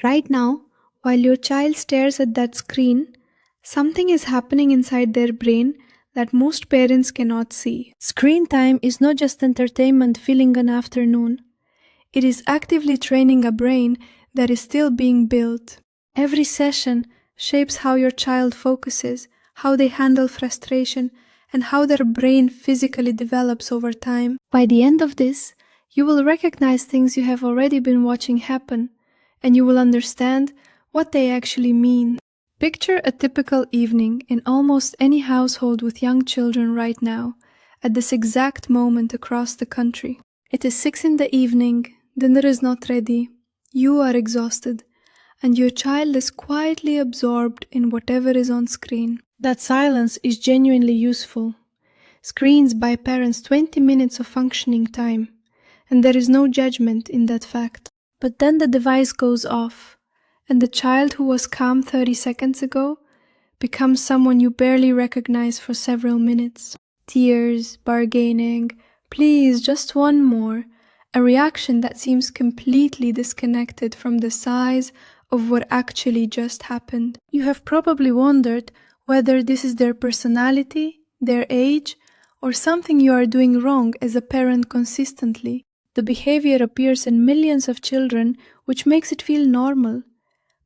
Right now, while your child stares at that screen, something is happening inside their brain that most parents cannot see. Screen time is not just entertainment filling an afternoon. It is actively training a brain that is still being built. Every session shapes how your child focuses, how they handle frustration, and how their brain physically develops over time. By the end of this, you will recognize things you have already been watching happen, and you will understand what they actually mean. Picture a typical evening in almost any household with young children right now, at this exact moment across the country. It is 6 in the evening, dinner is not ready, you are exhausted, and your child is quietly absorbed in whatever is on screen. That silence is genuinely useful. Screens buy parents 20 minutes of functioning time, and there is no judgment in that fact. But then the device goes off, and the child who was calm 30 seconds ago becomes someone you barely recognize for several minutes. Tears, bargaining, please, just one more, a reaction that seems completely disconnected from the size of what actually just happened. You have probably wondered whether this is their personality, their age, or something you are doing wrong as a parent consistently. The behavior appears in millions of children, which makes it feel normal.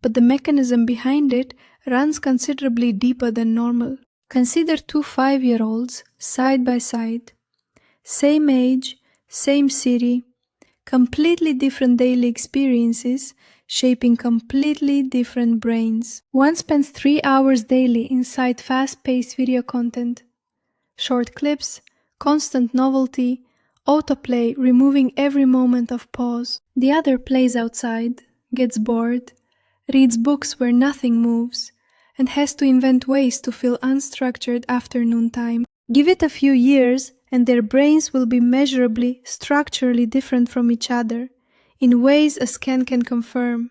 But the mechanism behind it runs considerably deeper than normal. Consider 2 5-year-olds side by side. Same age, same city, completely different daily experiences, shaping completely different brains. One spends 3 hours daily inside fast-paced video content. Short clips, constant novelty, autoplay removing every moment of pause. The other plays outside, gets bored, reads books where nothing moves, and has to invent ways to fill unstructured afternoon time. Give it a few years and their brains will be measurably, structurally different from each other, in ways a scan can confirm.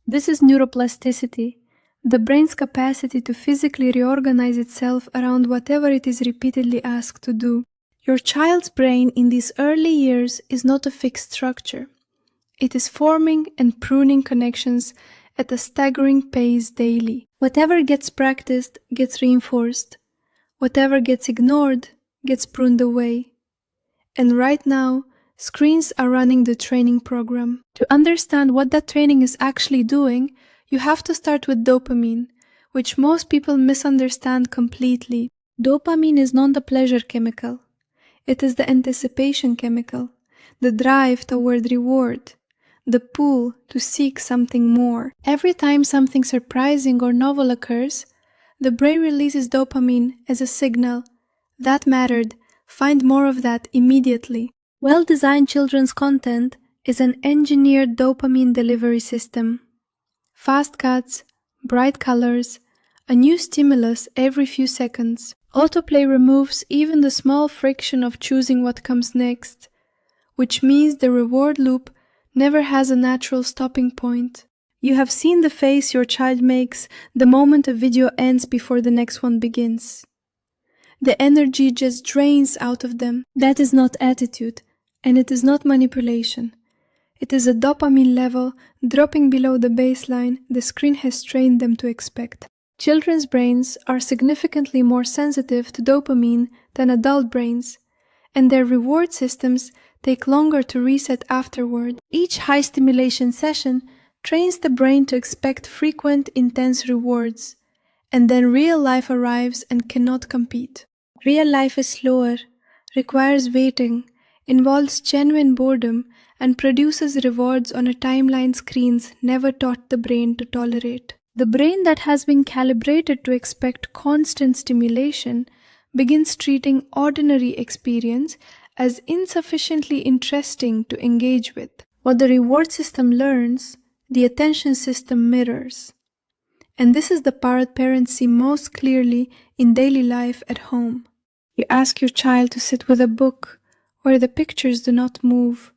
This is neuroplasticity, the brain's capacity to physically reorganize itself around whatever it is repeatedly asked to do. Your child's brain in these early years is not a fixed structure. It is forming and pruning connections at a staggering pace daily. Whatever gets practiced gets reinforced. Whatever gets ignored gets pruned away. And right now, screens are running the training program. To understand what that training is actually doing, you have to start with dopamine, which most people misunderstand completely. Dopamine is not the pleasure chemical. It is the anticipation chemical, the drive toward reward, the pull to seek something more. Every time something surprising or novel occurs, the brain releases dopamine as a signal. That mattered. Find more of that immediately. Well-designed children's content is an engineered dopamine delivery system. Fast cuts, bright colors, a new stimulus every few seconds. Autoplay removes even the small friction of choosing what comes next, which means the reward loop never has a natural stopping point. You have seen the face your child makes the moment a video ends before the next one begins. The energy just drains out of them. That is not attitude, and it is not manipulation. It is a dopamine level dropping below the baseline the screen has trained them to expect. Children's brains are significantly more sensitive to dopamine than adult brains, and their reward systems take longer to reset afterward. Each high-stimulation session trains the brain to expect frequent, intense rewards, and then real life arrives and cannot compete. Real life is slower, requires waiting, involves genuine boredom, and produces rewards on a timeline screens never taught the brain to tolerate. The brain that has been calibrated to expect constant stimulation begins treating ordinary experience as insufficiently interesting to engage with. What the reward system learns, the attention system mirrors. And this is the part parents see most clearly in daily life at home. You ask your child to sit with a book where the pictures do not move,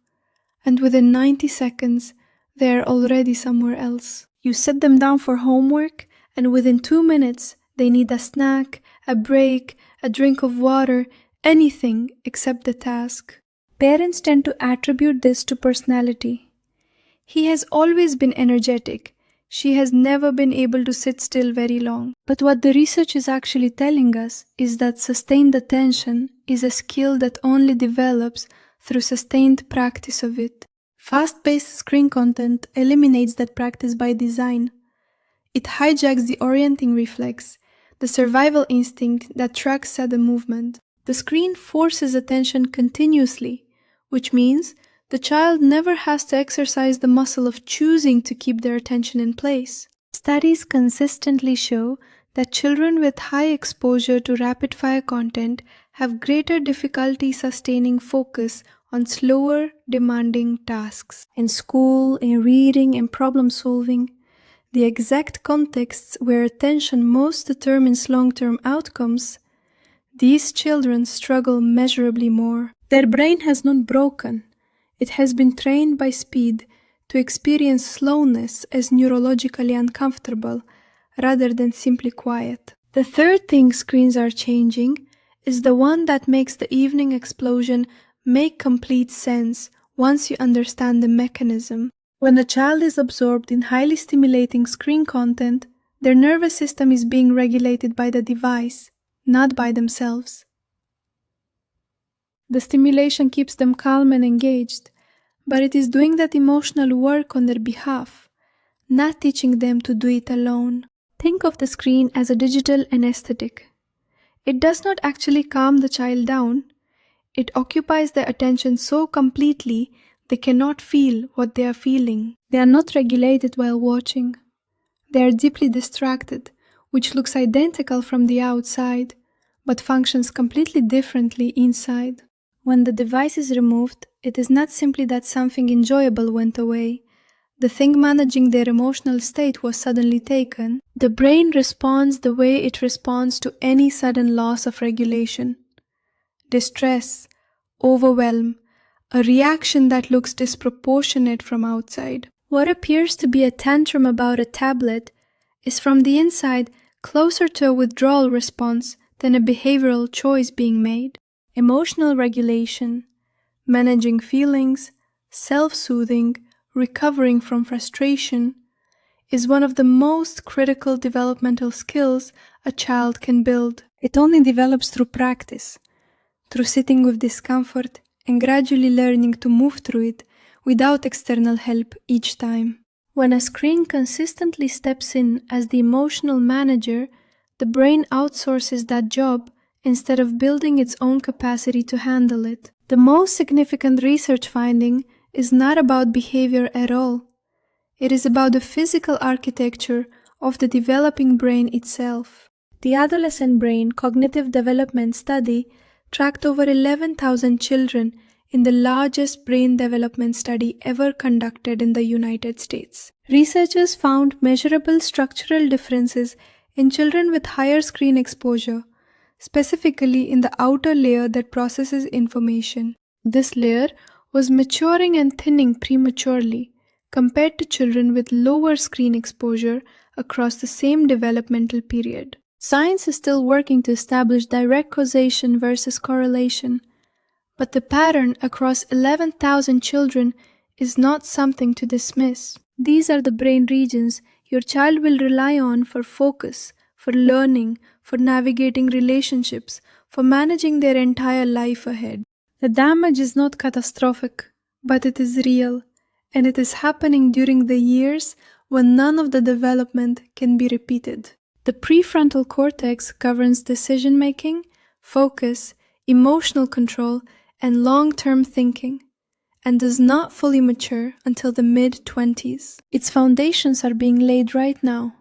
and within 90 seconds, they are already somewhere else. You sit them down for homework, and within 2 minutes, they need a snack, a break, a drink of water, anything except the task. Parents tend to attribute this to personality. He has always been energetic. She has never been able to sit still very long. But what the research is actually telling us is that sustained attention is a skill that only develops through sustained practice of it. Fast-paced screen content eliminates that practice by design. It hijacks the orienting reflex, the survival instinct that tracks sudden movement. The screen forces attention continuously, which means the child never has to exercise the muscle of choosing to keep their attention in place. Studies consistently show that children with high exposure to rapid-fire content have greater difficulty sustaining focus on slower, demanding tasks. In school, in reading, in problem-solving, the exact contexts where attention most determines long-term outcomes, these children struggle measurably more. Their brain has not broken. It has been trained by speed to experience slowness as neurologically uncomfortable rather than simply quiet. The third thing screens are changing is the one that makes the evening explosion make complete sense once you understand the mechanism. When a child is absorbed in highly stimulating screen content, their nervous system is being regulated by the device, not by themselves. The stimulation keeps them calm and engaged, but it is doing that emotional work on their behalf, not teaching them to do it alone. Think of the screen as a digital anesthetic. It does not actually calm the child down. It occupies their attention so completely they cannot feel what they are feeling. They are not regulated while watching. They are deeply distracted, which looks identical from the outside, but functions completely differently inside. When the device is removed, it is not simply that something enjoyable went away. The thing managing their emotional state was suddenly taken. The brain responds the way it responds to any sudden loss of regulation. Distress, overwhelm, a reaction that looks disproportionate from outside. What appears to be a tantrum about a tablet is from the inside closer to a withdrawal response than a behavioral choice being made. Emotional regulation, managing feelings, self-soothing, recovering from frustration, is one of the most critical developmental skills a child can build. It only develops through practice, through sitting with discomfort and gradually learning to move through it without external help each time. When a screen consistently steps in as the emotional manager, the brain outsources that job instead of building its own capacity to handle it. The most significant research finding is not about behavior at all. It is about the physical architecture of the developing brain itself. The Adolescent Brain Cognitive Development Study tracked over 11,000 children in the largest brain development study ever conducted in the United States. Researchers found measurable structural differences in children with higher screen exposure, specifically in the outer layer that processes information. This layer was maturing and thinning prematurely compared to children with lower screen exposure across the same developmental period. Science is still working to establish direct causation versus correlation, but the pattern across 11,000 children is not something to dismiss. These are the brain regions your child will rely on for focus, for learning, for navigating relationships, for managing their entire life ahead. The damage is not catastrophic, but it is real, and it is happening during the years when none of the development can be repeated. The prefrontal cortex governs decision-making, focus, emotional control, and long-term thinking, and does not fully mature until the mid-20s. Its foundations are being laid right now,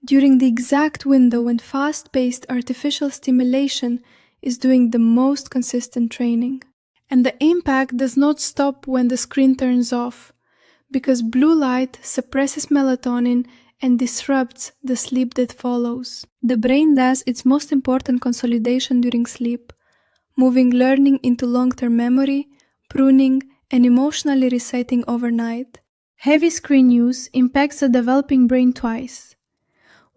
during the exact window when fast-paced artificial stimulation is doing the most consistent training. And the impact does not stop when the screen turns off, because blue light suppresses melatonin and disrupts the sleep that follows. The brain does its most important consolidation during sleep, moving learning into long-term memory, pruning, and emotionally resetting overnight. Heavy screen use impacts the developing brain twice.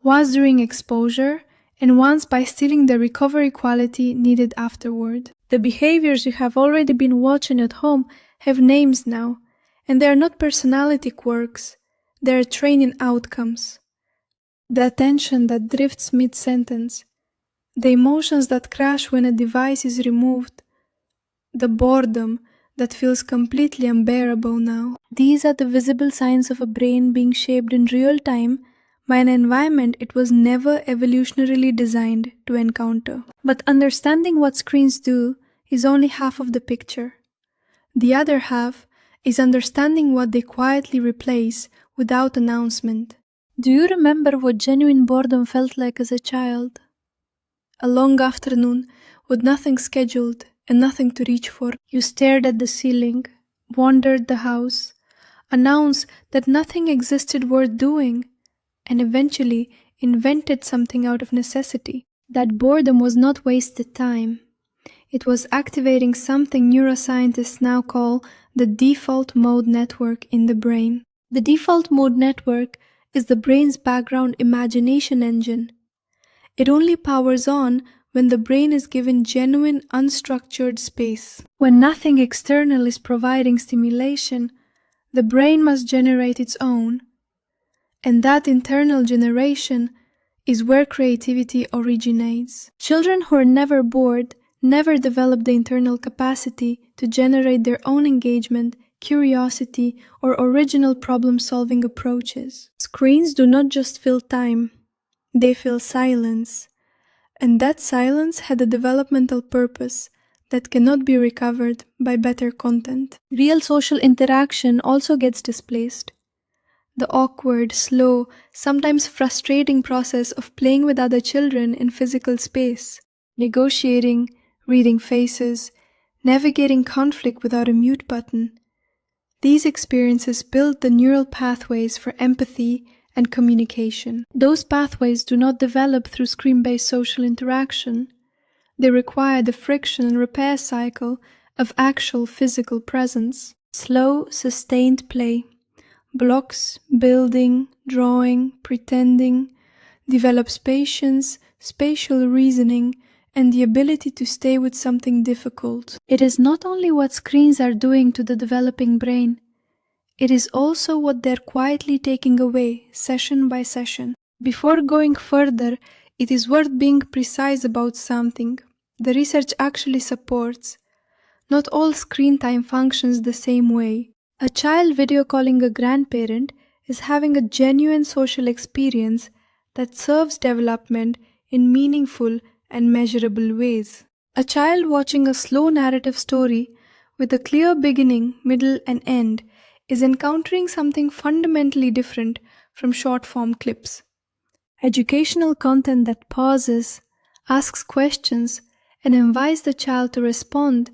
Once during exposure, and once by stealing the recovery quality needed afterward. The behaviors you have already been watching at home have names now, And they are not personality quirks, they are training outcomes. The attention that drifts mid-sentence, the emotions that crash when a device is removed, the boredom that feels completely unbearable now. These are the visible signs of a brain being shaped in real time by an environment it was never evolutionarily designed to encounter. But understanding what screens do is only half of the picture. The other half is understanding what they quietly replace without announcement. Do you remember what genuine boredom felt like as a child? A long afternoon with nothing scheduled and nothing to reach for. You stared at the ceiling, wandered the house, announced that nothing existed worth doing, and eventually invented something out of necessity. That boredom was not wasted time. It was activating something neuroscientists now call the default mode network in the brain. The default mode network is the brain's background imagination engine. It only powers on when the brain is given genuine unstructured space. When nothing external is providing stimulation, the brain must generate its own. And that internal generation is where creativity originates. Children who are never bored never develop the internal capacity to generate their own engagement, curiosity, or original problem-solving approaches. Screens do not just fill time, they fill silence. And that silence had a developmental purpose that cannot be recovered by better content. Real social interaction also gets displaced. The awkward, slow, sometimes frustrating process of playing with other children in physical space, negotiating, reading faces, navigating conflict without a mute button. These experiences build the neural pathways for empathy and communication. Those pathways do not develop through screen-based social interaction. They require the friction and repair cycle of actual physical presence. Slow, sustained play. Blocks, building, drawing, pretending, develops patience, spatial reasoning, and the ability to stay with something difficult. It is not only what screens are doing to the developing brain, it is also what they're quietly taking away, session by session. Before going further, it is worth being precise about something the research actually supports. Not all screen time functions the same way. A child video calling a grandparent is having a genuine social experience that serves development in meaningful and measurable ways. A child watching a slow narrative story with a clear beginning, middle, and end is encountering something fundamentally different from short-form clips. Educational content that pauses, asks questions, and invites the child to respond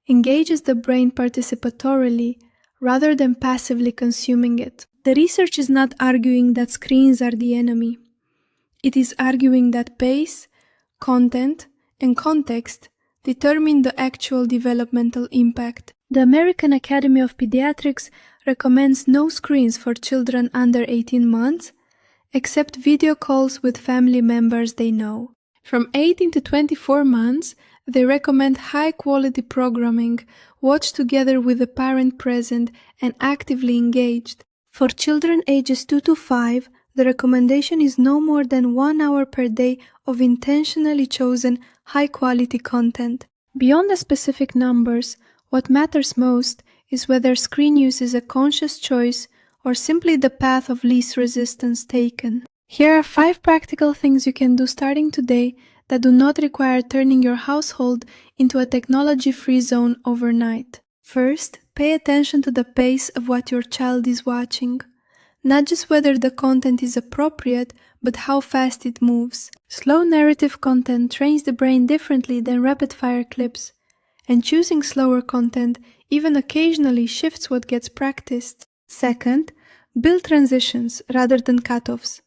engages the brain participatorily rather than passively consuming it. The research is not arguing that screens are the enemy. It is arguing that pace, content, and context determine the actual developmental impact. The American Academy of Pediatrics recommends no screens for children under 18 months, except video calls with family members they know. From 18 to 24 months, they recommend high-quality programming, watched together with the parent present and actively engaged. For children ages 2 to 5, the recommendation is no more than 1 hour per day of intentionally chosen high-quality content. Beyond the specific numbers, what matters most is whether screen use is a conscious choice or simply the path of least resistance taken. Here are 5 practical things you can do starting today that do not require turning your household into a technology-free zone overnight. First, pay attention to the pace of what your child is watching. Not just whether the content is appropriate, but how fast it moves. Slow narrative content trains the brain differently than rapid-fire clips, and choosing slower content even occasionally shifts what gets practiced. Second, build transitions rather than cutoffs.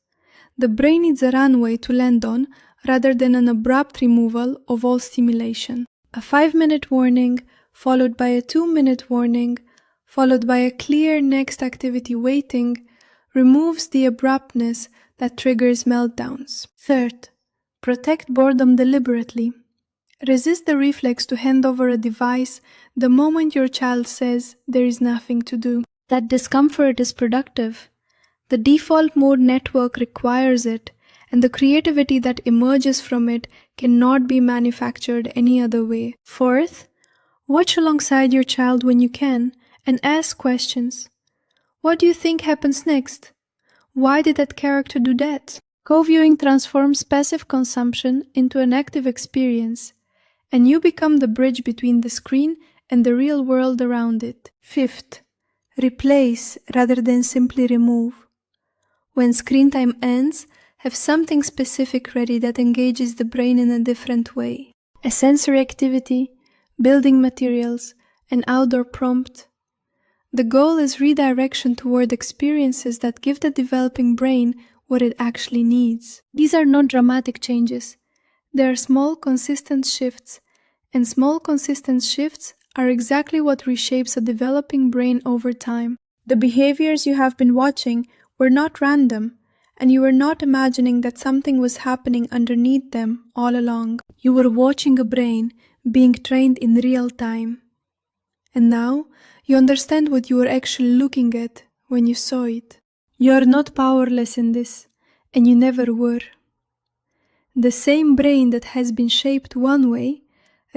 The brain needs a runway to land on rather than an abrupt removal of all stimulation. A 5-minute warning, followed by a 2-minute warning, followed by a clear next activity waiting, removes the abruptness that triggers meltdowns. Third, protect boredom deliberately. Resist the reflex to hand over a device the moment your child says there is nothing to do. That discomfort is productive. The default mode network requires it, and the creativity that emerges from it cannot be manufactured any other way. Fourth, watch alongside your child when you can and ask questions. What do you think happens next? Why did that character do that? Co-viewing transforms passive consumption into an active experience, and you become the bridge between the screen and the real world around it. Fifth, replace rather than simply remove. When screen time ends, have something specific ready that engages the brain in a different way. A sensory activity, building materials, an outdoor prompt. The goal is redirection toward experiences that give the developing brain what it actually needs. These are not dramatic changes. They are small, consistent shifts, and small, consistent shifts are exactly what reshapes a developing brain over time. The behaviors you have been watching were not random, and you were not imagining that something was happening underneath them all along. You were watching a brain being trained in real time. And now, you understand what you were actually looking at when you saw it. You are not powerless in this, and you never were. The same brain that has been shaped one way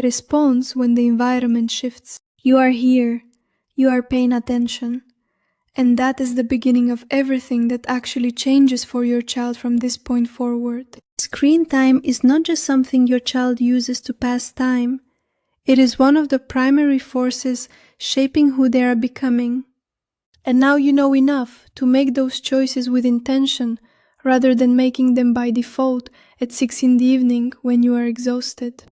responds when the environment shifts. You are here, you are paying attention, and that is the beginning of everything that actually changes for your child from this point forward. Screen time is not just something your child uses to pass time. It is one of the primary forces shaping who they are becoming. And now you know enough to make those choices with intention, rather than making them by default at 6 in the evening when you are exhausted.